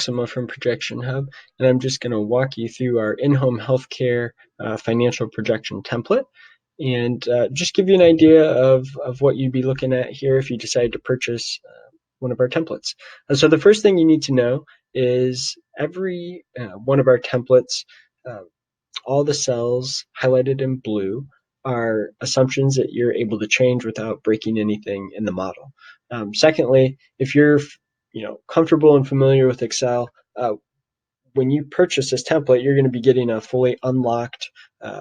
Maxima from ProjectionHub, and I'm just going to walk you through our in-home healthcare financial projection template and just give you an idea of what you'd be looking at here if you decide to purchase one of our templates. So the first thing you need to know is every one of our templates, all the cells highlighted in blue are assumptions that you're able to change without breaking anything in the model. Secondly, if you're comfortable and familiar with Excel, when you purchase this template, you're going to be getting a fully unlocked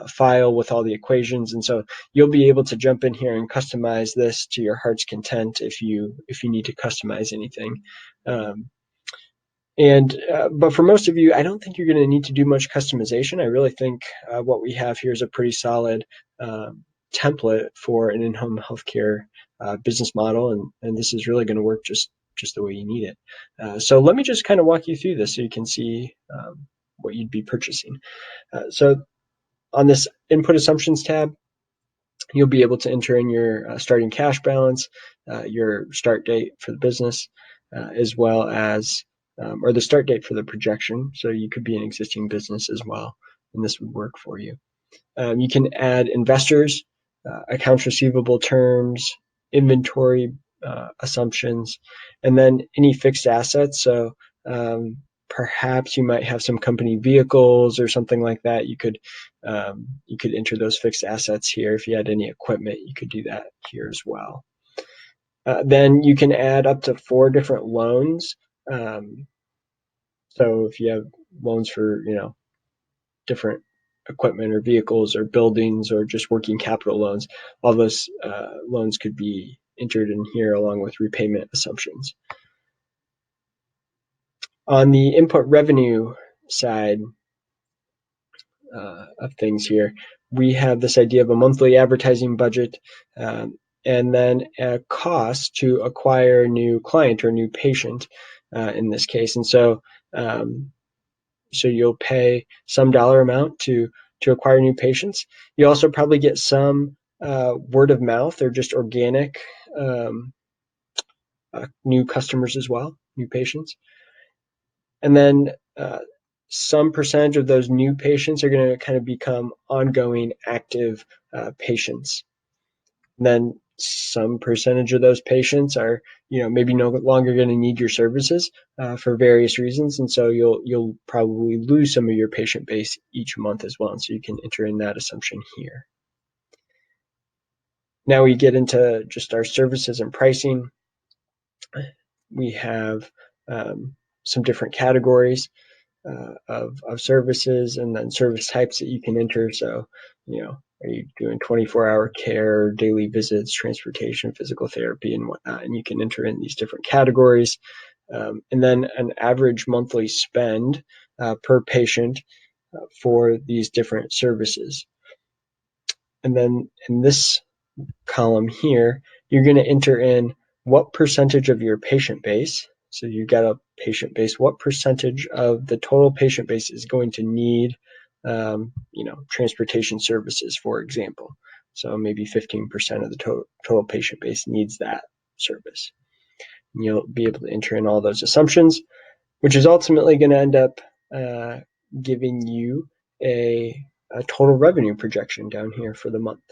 file with all the equations, and so you'll be able to jump in here and customize this to your heart's content if you need to customize anything. But for most of you, I don't think you're going to need to do much customization. I really think what we have here is a pretty solid template for an in-home healthcare business model, and this is really going to work just the way you need it. So let me just kind of walk you through this so you can see what you'd be purchasing. So on this Input Assumptions tab, you'll be able to enter in your starting cash balance, your start date for the business, as well as or the start date for the projection. So you could be an existing business as well, and this would work for you. You can add investors, accounts receivable terms, inventory assumptions, and then any fixed assets. So perhaps you might have some company vehicles or something like that. You could enter those fixed assets here. If you had any equipment, you could do that here as well. Then you can add up to 4 different loans. So if you have loans for different equipment or vehicles or buildings or just working capital loans, all those loans could be entered in here along with repayment assumptions. On the input revenue side of things here, we have this idea of a monthly advertising budget and then a cost to acquire a new client or new patient in this case. And so you'll pay some dollar amount to acquire new patients. You also probably get some word of mouth or just organic new customers as well, new patients. And then some percentage of those new patients are going to kind of become ongoing active patients. And then some percentage of those patients are, maybe no longer going to need your services for various reasons, and so you'll probably lose some of your patient base each month as well. And so you can enter in that assumption here. Now we get into just our services and pricing. We have some different categories of services and then service types that you can enter. So, are you doing 24-hour care, daily visits, transportation, physical therapy, and whatnot? And you can enter in these different categories. And then an average monthly spend per patient for these different services. And then in this column here, you're going to enter in what percentage of your patient base. So you've got a patient base. What percentage of the total patient base is going to need, transportation services, for example? So maybe 15% of the total patient base needs that service. And you'll be able to enter in all those assumptions, which is ultimately going to end up giving you a total revenue projection down here for the month.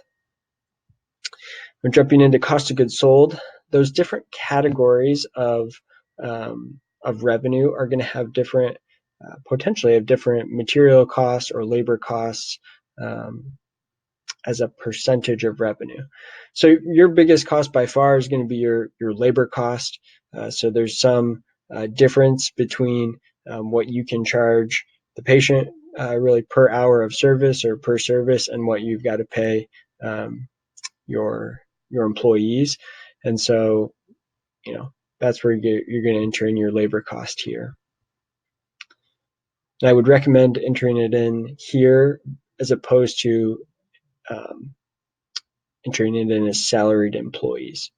We're jumping into cost of goods sold. Those different categories of revenue are going to have different, potentially have different material costs or labor costs as a percentage of revenue. So your biggest cost by far is going to be your labor cost. So there's some difference between what you can charge the patient really per hour of service or per service and what you've got to pay your employees. And so, that's where you're going to enter in your labor cost here. And I would recommend entering it in here as opposed to entering it in as salaried employees.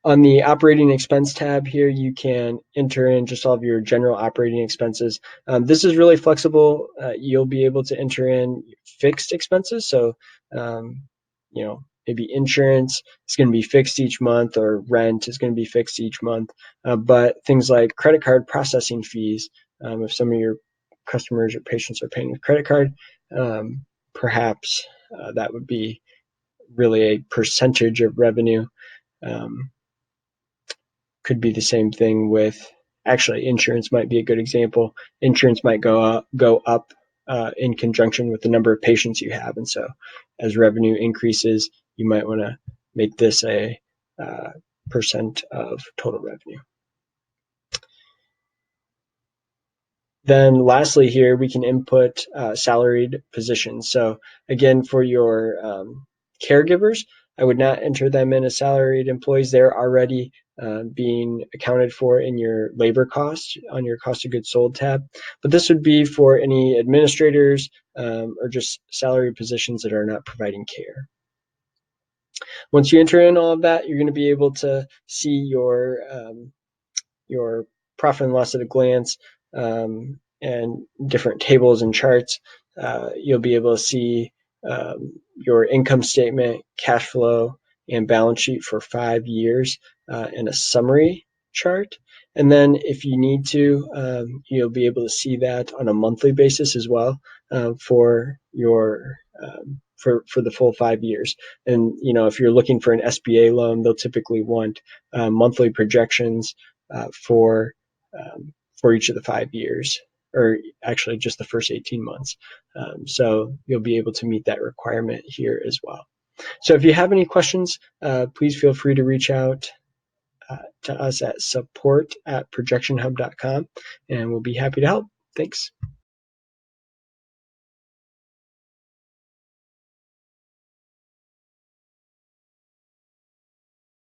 On the operating expense tab here, you can enter in just all of your general operating expenses. This is really flexible. You'll be able to enter in fixed expenses. So, maybe insurance is going to be fixed each month, or rent is going to be fixed each month. But things like credit card processing fees, if some of your customers or patients are paying with credit card, perhaps that would be really a percentage of revenue. Could be the same thing with, actually, insurance might be a good example. Insurance might go up in conjunction with the number of patients you have, and so as revenue increases, you might want to make this a percent of total revenue. Then lastly here, we can input salaried positions. So again, for your caregivers, I would not enter them in as salaried employees. They're already being accounted for in your labor cost on your cost of goods sold tab. But this would be for any administrators or just salaried positions that are not providing care. Once you enter in all of that, you're going to be able to see your profit and loss at a glance, and different tables and charts. You'll be able to see your income statement, cash flow, and balance sheet for 5 years in a summary chart. And then if you need to, you'll be able to see that on a monthly basis as well for your for the full 5 years. And if you're looking for an SBA loan, they'll typically want monthly projections for each of the 5 years, or actually just the first 18 months. So you'll be able to meet that requirement here as well. So if you have any questions, please feel free to reach out to us at support@projectionhub.com, and we'll be happy to help. Thanks.